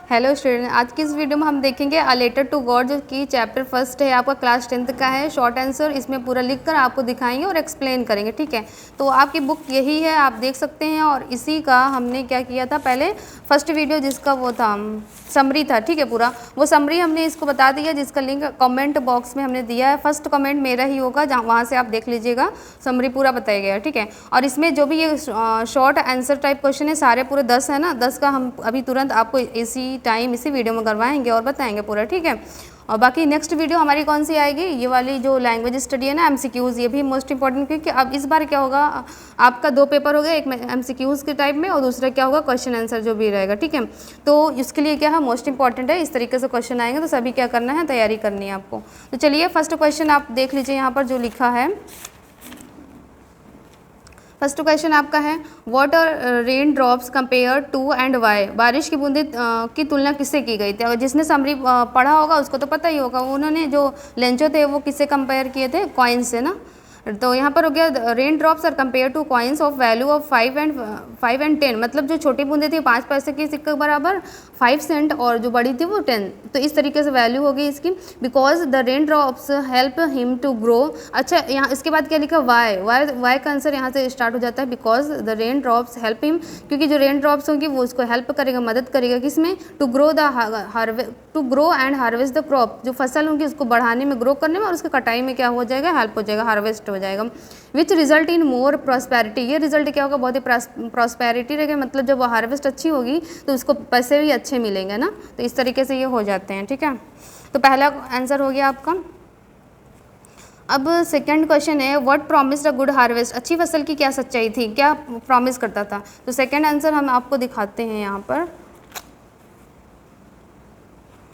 Hello student, आज की इस वीडियो में हम देखेंगे अ लेटर टू गॉड, जो कि चैप्टर फर्स्ट है आपका क्लास 10th का है। शॉर्ट आंसर इसमें पूरा लिखकर आपको दिखाएंगे और एक्सप्लेन करेंगे, ठीक है। तो आपकी बुक यही है, आप देख सकते हैं। और इसी का हमने क्या किया था पहले, फर्स्ट वीडियो जिसका वो था समरी था, ठीक है। पूरा वो समरी हमने इसको बता दिया, जिसका लिंक कमेंट बॉक्स में हमने दिया है। फर्स्ट कमेंट मेरा ही होगा, जहाँ वहाँ से आप देख लीजिएगा, समरी पूरा बताया गया है, ठीक है। और इसमें जो भी ये शॉर्ट आंसर टाइप क्वेश्चन है, सारे पूरे 10 है ना, 10 का हम अभी तुरंत आपको इसी टाइम इसी वीडियो में करवाएंगे और बताएंगे पूरा, ठीक है। और बाकी नेक्स्ट वीडियो हमारी कौन सी आएगी, ये वाली जो लैंग्वेज स्टडी है ना, एमसीक्यूज़, ये भी मोस्ट इंपॉर्टेंट, क्योंकि अब इस बार क्या होगा, आपका 2 पेपर हो गए, एक एमसीक्यूज़ के टाइप में और दूसरा क्या होगा क्वेश्चन आंसर जो भी रहेगा, ठीक है। तो इसके लिए क्या है, मोस्ट इंपॉर्टेंट है, इस तरीके से क्वेश्चन आएंगे, तो सभी क्या करना है, तैयारी करनी है आपको। तो चलिए फर्स्ट क्वेश्चन आप देख लीजिए यहाँ पर जो लिखा है। फर्स्ट क्वेश्चन आपका है, what are raindrops compare to and why. बारिश की बूंदे की तुलना किससे की गई थी। और जिसने समरी पढ़ा होगा उसको तो पता ही होगा, उन्होंने जो लेंचो थे वो किससे कंपेयर किए थे, कॉइन से ना। तो यहाँ पर हो गया raindrops are compare to coins of value of 5 and 10, मतलब जो छोटी बूंदे थी 5 पैसे की सिक्के के बराबर 5 सेंट, और जो बड़ी थी वो 10। तो इस तरीके से वैल्यू हो गई इसकी। Because the raindrops help him to grow. अच्छा, यहाँ इसके बाद क्या लिखा, वाई का आंसर यहाँ से स्टार्ट हो जाता है। Because the raindrops help him, क्योंकि जो रेन ड्रॉप्स होंगी वो उसको हेल्प करेगा, मदद करेगा किसमें, to grow and harvest the crop. जो फसल होंगी उसको बढ़ाने में, ग्रो करने में, और उसकी कटाई में क्या हो जाएगा, हेल्प हो जाएगा, हार्वेस्ट हो जाएगा। Which result in more prosperity, ये रिजल्ट क्या होगा, बहुत ही प्रॉस्पेरिटी रहेगा, मतलब जब हार्वेस्ट अच्छी होगी तो उसको पैसे भी अच्छे मिलेंगे ना। तो इस तरीके से ये हो जाते हैं, ठीक है। तो पहला आंसर हो गया आपका। अब सेकंड क्वेश्चन है, what promised a good harvest, अच्छी फसल की क्या सच्चाई थी, क्या प्रॉमिस करता था। तो सेकंड आंसर हम आपको दिखाते हैं यहाँ पर।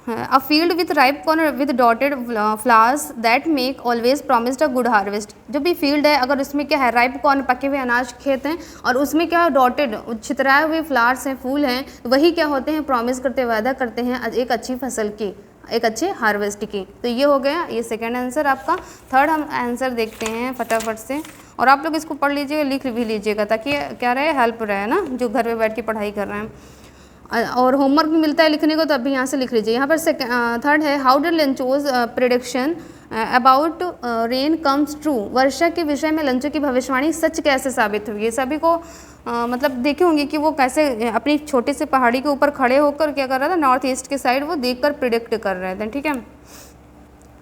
A field with ripe corn with dotted flowers that make always promised a good harvest. जो भी फील्ड है, अगर उसमें क्या है, राइप कॉर्न, पके हुए अनाज खेत हैं, और उसमें क्या डॉटेड छितराए हुए फ्लावर्स हैं, फूल हैं, वही क्या होते हैं, प्रॉमिस करते, वादा करते हैं एक अच्छी फसल की, एक अच्छे हार्वेस्ट की। तो ये हो गया, ये सेकंड आंसर आपका। थर्ड हम आंसर देखते हैं फटाफट से, और आप लोग इसको पढ़ लीजिएगा, लिख भी लीजिएगा, ताकि क्या रहे, हेल्प रहे ना, जो घर में बैठ के पढ़ाई कर रहे हैं। और होमवर्क भी मिलता है लिखने को, तो अभी यहाँ से लिख लीजिए। यहाँ पर थर्ड है, how did Lencho's prediction about rain comes true. वर्षा के विषय में लेंचो की भविष्यवाणी सच कैसे साबित हुई। सभी को मतलब देखे होंगे कि वो कैसे अपनी छोटे से पहाड़ी के ऊपर खड़े होकर क्या कर रहा था, नॉर्थ ईस्ट के साइड वो देखकर प्रिडिक्ट कर रहे थे, ठीक है।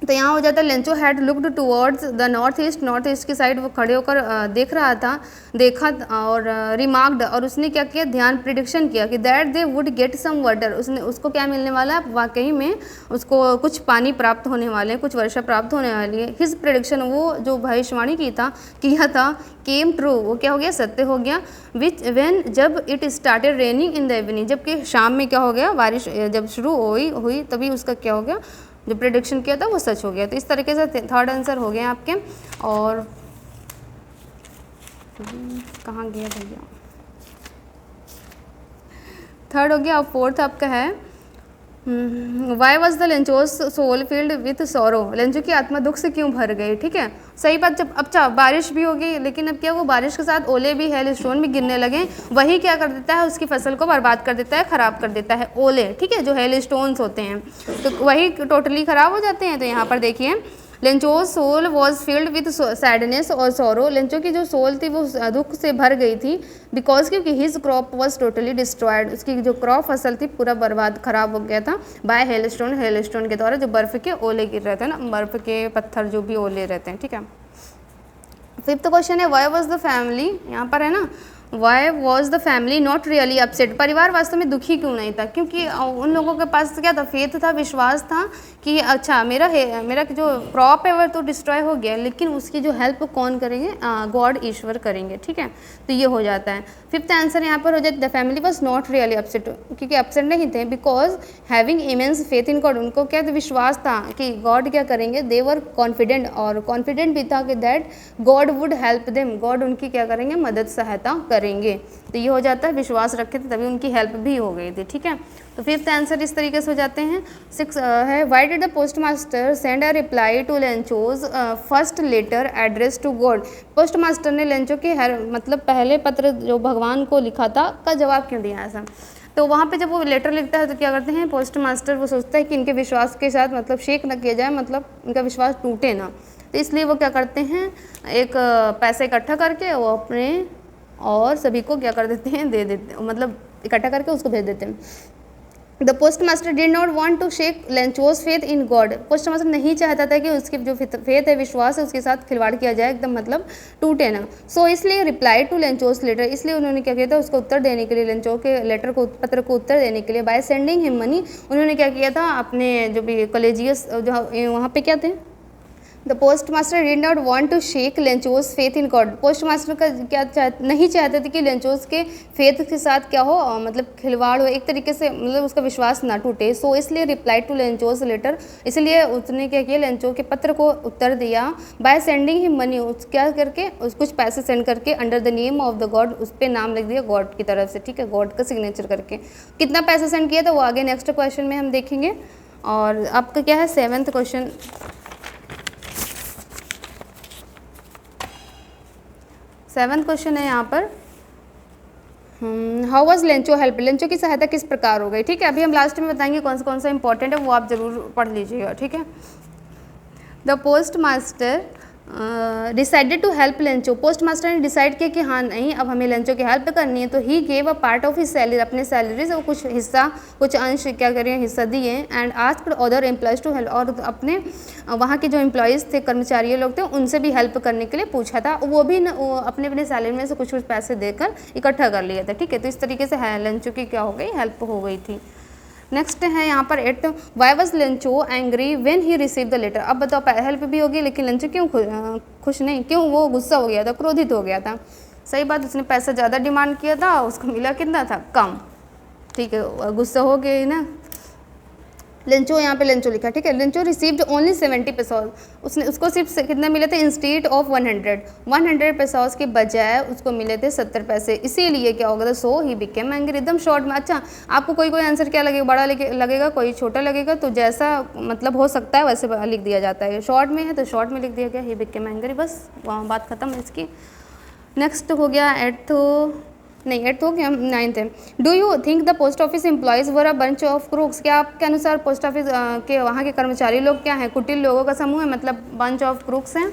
तो यहाँ हो जाता है, Lencho had looked towards the north east की साइड वो खड़े होकर देख रहा था, देखा और रिमार्क्ड, और उसने क्या किया, ध्यान, प्रिडिक्शन किया कि that they would get some water, उसको क्या मिलने वाला है, वाकई में उसको कुछ पानी प्राप्त होने वाले हैं, कुछ वर्षा प्राप्त होने वाली है। हिज प्रिडिक्शन, वो जो भविष्यवाणी किया था केम ट्रू, वो क्या हो गया, सत्य हो गया। विच व्हेन, जब it started raining in the evening, जबकि शाम में क्या हो गया, बारिश जब शुरू हुई तभी उसका क्या हो गया, जो प्रेडिक्शन किया था वो सच हो गया। तो इस तरीके से थर्ड आंसर हो गया आपके। और कहाँ गया भैया, थर्ड हो गया। और फोर्थ आपका है, why was the Lencho's soul filled with sorrow, Lencho की आत्मा दुख से क्यों भर गई, ठीक है। सही बात, जब अच्छा बारिश भी होगी, लेकिन अब क्या, वो बारिश के साथ ओले भी, हेल स्टोन भी गिरने लगे, वही क्या कर देता है, उसकी फसल को बर्बाद कर देता है, ख़राब कर देता है, ओले, ठीक है, जो हेल स्टोन्स होते हैं, तो वही टोटली ख़राब हो जाते हैं। तो यहाँ पर देखिए, Lencho's soul was filled with sadness और सोरो, लेंचो की जो सोल थी वो दुख से भर गई थी। बिकॉज क्योंकि his crop was totally destroyed, उसकी जो क्रॉप फसल थी पूरा बर्बाद, खराब हो गया था, बाय हेल स्टोन के द्वारा, जो बर्फ़ के ओले गिर रहे थे ना, बर्फ़ के पत्थर जो भी ओले रहते हैं, ठीक है। फिफ्थ क्वेश्चन है, वाई वॉज द फैमिली, यहाँ पर है ना, Y was the family not really upset, परिवार वास्तव में दुखी क्यों नहीं था, क्योंकि उन लोगों के पास क्या था, फेथ था, विश्वास था कि अच्छा मेरा जो क्रॉप है वो तो डिस्ट्रॉय हो गया, लेकिन उसकी जो हेल्प कौन करेंगे, गॉड, ईश्वर करेंगे, ठीक है। तो ये हो जाता है। फिफ्थ आंसर यहाँ पर हो जाता है, the family was not really upset, क्योंकि अपसेट नहीं थे, because having immense faith in God, उनको क्या विश्वास था कि गॉड क्या करेंगे, दे वर कॉन्फिडेंट, और कॉन्फिडेंट भी था कि that God would help them, God उनकी क्या करेंगे, मदद सहायता करेंगे। तो ये हो जाता है, विश्वास रखे थे तभी उनकी हेल्प भी हो गई थी, ठीक है। तो फिफ्थ आंसर इस तरीके से हो जाते हैं। सिक्स है, why did the postmaster send a reply to Lencho's first letter address to God, postmaster ने लेंचो के मतलब पहले पत्र जो भगवान को लिखा था का जवाब क्यों दिया ऐसा। तो वहाँ पे जब वो लेटर लिखता है तो क्या करते हैं पोस्ट मास्टर, वो सोचता है कि इनके विश्वास के साथ मतलब शेक न किया जाए, मतलब इनका विश्वास टूटे ना, तो इसलिए वो क्या करते हैं एक पैसा इकट्ठा करके वो अपने और सभी को क्या कर देते हैं, दे देते, मतलब इकट्ठा करके उसको भेज देते हैं। The postmaster did not want to shake Lencho's faith in God. Postmaster नहीं चाहता था कि उसकी जो फेथ है, विश्वास है, उसके साथ खिलवाड़ किया जाए, एकदम मतलब टूटे ना। सो इसलिए रिप्लाई टू लेंचोज लेटर, इसलिए उन्होंने क्या किया था, उसको उत्तर देने के लिए, लेंचो के लेटर को, पत्र को उत्तर देने के लिए, बाय सेंडिंग हिम मनी, उन्होंने क्या किया था, अपने जो भी कॉलेजियस जो वहाँ पे क्या थे, the postmaster did not want to shake Lencho's faith in God. Postmaster का क्या नहीं चाहते थे कि लेंचोज के फेथ के साथ क्या हो, मतलब खिलवाड़ हो, एक तरीके से मतलब उसका विश्वास ना टूटे। सो इसलिए रिप्लाई टू लेंचोज लेटर, इसलिए उसने क्या किया, लेंचो के पत्र को उत्तर दिया, बाय सेंडिंग हिम मनी, क्या करके कुछ पैसे सेंड करके, under the name of the God, उस पर नाम लिख दिया गॉड की तरफ से, ठीक है, गॉड का सिग्नेचर करके। कितना पैसा सेंड किया था वो आगे नेक्स्ट क्वेश्चन में हम देखेंगे। और आपका क्या है 7th क्वेश्चन, 7th क्वेश्चन है यहाँ पर, how was Lencho help, Lencho की सहायता किस प्रकार हो गई, ठीक है। अभी हम लास्ट में बताएंगे कौन सा इंपॉर्टेंट है, वो आप ज़रूर पढ़ लीजिएगा, ठीक है। The postmaster decided to help Lencho, postmaster ने डिसाइड किया कि हाँ नहीं, अब हमें लेंचो की हेल्प करनी है, तो he gave a part of his salary, अपने सैलरी से वो कुछ हिस्सा, कुछ अंश क्या करें, हिस्सा दिए, and asked other employees to help, और अपने वहाँ के जो एम्प्लॉयज़ थे, कर्मचारी लोग थे, उनसे भी हेल्प करने के लिए पूछा था, वो भी वो अपने अपने सैलरी में से कुछ पैसे देकर इकट्ठा कर लिया था, ठीक है। तो इस तरीके से लेंचो की क्या हो गई, हेल्प हो गई थी। नेक्स्ट है यहाँ पर 8, why was Lencho angry when he receive the letter. अब बताओ हेल्प भी होगी, लेकिन लेंचो क्यों खुश नहीं, क्यों वो गुस्सा हो गया था, क्रोधित हो गया था। सही बात, उसने पैसा ज़्यादा डिमांड किया था, उसको मिला कितना था, कम, ठीक है, गुस्सा हो गया ही ना। लेंचो, यहाँ पे लेंचो लिखा, ठीक है। लेंचो रिसीव्ड ओनली 70 पेसोज, उसको सिर्फ कितने मिले थे, इंस्टीड ऑफ 100 पेसोज के बजाय उसको मिले थे 70 पैसे, इसीलिए क्या होगा था, सो ही बिकेम एंग्री। एकदम शॉर्ट में, अच्छा आपको कोई आंसर क्या लगेगा, बड़ा लगेगा, कोई छोटा लगेगा, तो जैसा मतलब हो सकता है वैसे लिख दिया जाता है। शॉर्ट में है तो शॉर्ट में लिख दिया गया, ही बिकेम एंग्री, बस वहाँ बात खत्म इसकी। नेक्स्ट हो गया 8th हो गया, 9th है। Do you think the post office employees were a bunch of crooks, क्या आपके अनुसार पोस्ट ऑफिस के वहाँ के कर्मचारी लोग क्या हैं, कुटिल लोगों का समूह है, मतलब बंच ऑफ क्रूक्स हैं।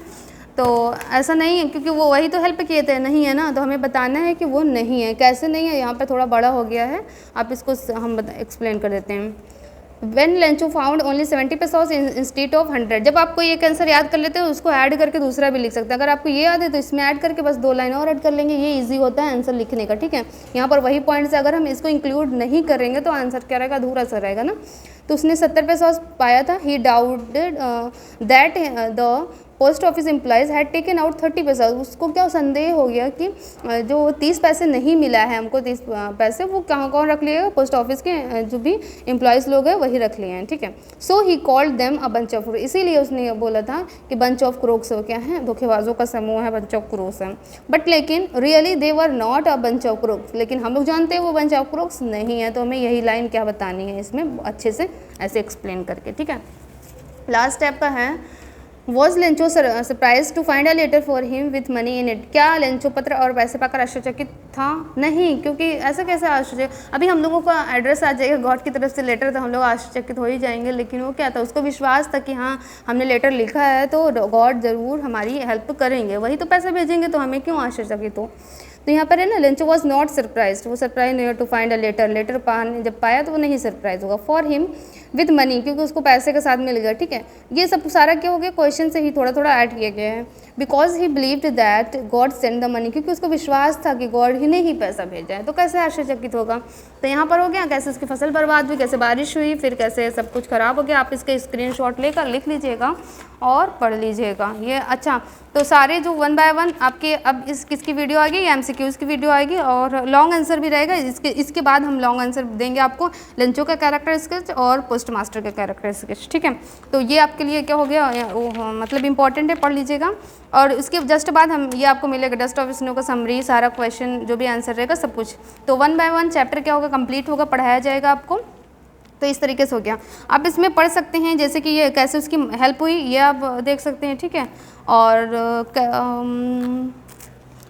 तो ऐसा नहीं है, क्योंकि वो वही तो हेल्प किए थे, नहीं है ना, तो हमें बताना है कि वो नहीं है। कैसे नहीं है, यहाँ पर थोड़ा बड़ा हो गया है, आप इसको हम एक्सप्लेन कर देते हैं। When Lencho found only 70 pesos instead of 100, जब आपको एक आंसर याद कर लेते हो, उसको ऐड करके दूसरा भी लिख सकते हैं। अगर आपको ये याद है तो इसमें ऐड करके बस 2 लाइन और ऐड कर लेंगे, ये इजी होता है आंसर लिखने का, ठीक है। यहाँ पर वही पॉइंट्स, अगर हम इसको इंक्लूड नहीं करेंगे तो आंसर क्या रहेगा, अधूरा सा रहेगा ना। तो उसने 70 पेसोज पाया था, he doubted that the post office employees had taken out 30 पैसा, उसको क्या संदेह हो गया कि जो 30 पैसे नहीं मिला है हमको, 30 पैसे वो कौन रख लिएगा, पोस्ट ऑफिस के जो भी एम्प्लॉयज़ लोग हैं वही रख लिए हैं, ठीक है। So he called them a bunch of, इसीलिए उसने बोला था कि बंच ऑफ क्रोक्स क्या है, धोखेबाजों का समूह है, बंच ऑफ क्रोक्स है। बट लेकिन really they were not a bunch of crooks, लेकिन हम लोग जानते हैं वो बंच ऑफ क्रोक्स नहीं है। तो हमें यही लाइन क्या बतानी है इसमें अच्छे से ऐसे एक्सप्लेन करके, ठीक है। लास्ट स्टेप का है, was Lencho surprise to find a letter for him with money in it, क्या लेंचो पत्र और पैसे पाकर आश्चर्यचकित था, नहीं, क्योंकि ऐसा कैसे आश्चर्य, अभी हम लोगों का एड्रेस आ जाएगा गॉड की तरफ से लेटर, तो हम लोग आश्चर्यचकित हो ही जाएंगे। लेकिन वो क्या था, उसको विश्वास था कि हाँ हमने लेटर लिखा है तो गॉड ज़रूर हमारी हेल्प करेंगे, वही तो पैसे भेजेंगे, तो हमें क्यों आश्चर्यचकित हो। तो यहाँ पर है ना, लेंचो वॉज नॉट सरप्राइज, वो सरप्राइज नहीं टू फाइंड अ लेटर पाने जब पाया तो वो नहीं सरप्राइज होगा। फॉर हिम विद मनी, क्योंकि उसको पैसे के साथ मिल गया, ठीक है। ये सब सारा क्या हो गया, क्वेश्चन से ही थोड़ा थोड़ा ऐड किया गया है। Because he believed that God send the money, क्योंकि उसको विश्वास था कि गॉड ही ने ही पैसा भेजा है, तो कैसे आश्चर्यचकित होगा। तो यहाँ पर हो गया, कैसे उसकी फसल बर्बाद हुई, कैसे बारिश हुई, फिर कैसे सब कुछ खराब हो गया। आप इसके स्क्रीनशॉट लेकर लिख लीजिएगा और पढ़ लीजिएगा ये। अच्छा, तो सारे जो 1 बाय 1 आपके अब किसकी वीडियो आएगी, ये MCQs की वीडियो आएगी और लॉन्ग आंसर भी रहेगा। इसके बाद हम लॉन्ग आंसर देंगे आपको, लेंचो का कैरेक्टर स्केच और पोस्ट मास्टर का कैरेक्टर स्केच, ठीक है। तो ये आपके लिए क्या हो गया, मतलब इंपॉर्टेंट है, पढ़ लीजिएगा। और उसके जस्ट बाद हम ये आपको मिलेगा डस्ट ऑफ स्नो का समरी, सारा क्वेश्चन जो भी आंसर रहेगा सब कुछ। तो 1 बाय 1 चैप्टर क्या होगा, कंप्लीट होगा, पढ़ाया जाएगा आपको। तो इस तरीके से हो गया। आप इसमें पढ़ सकते हैं जैसे कि ये कैसे उसकी हेल्प हुई, ये आप देख सकते हैं, ठीक है। और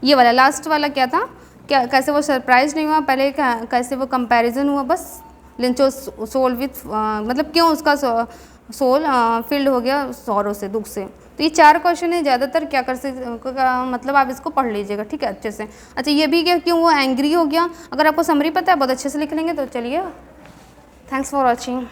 ये वाला लास्ट वाला क्या था क्या कैसे वो सरप्राइज नहीं हुआ, पहले कैसे वो कंपैरिजन हुआ, बस लिंचो सोल विथ मतलब क्यों उसका सोल फील्ड हो गया सौरों से, दुख से। तो ये 4 क्वेश्चन है, ज़्यादातर क्या कर सकते मतलब आप इसको पढ़ लीजिएगा, ठीक है, अच्छे से। अच्छा ये भी क्या क्यों वो एंग्री हो गया, अगर आपको समरी पता है बहुत अच्छे से लिख लेंगे। तो चलिए, थैंक्स फॉर वॉचिंग।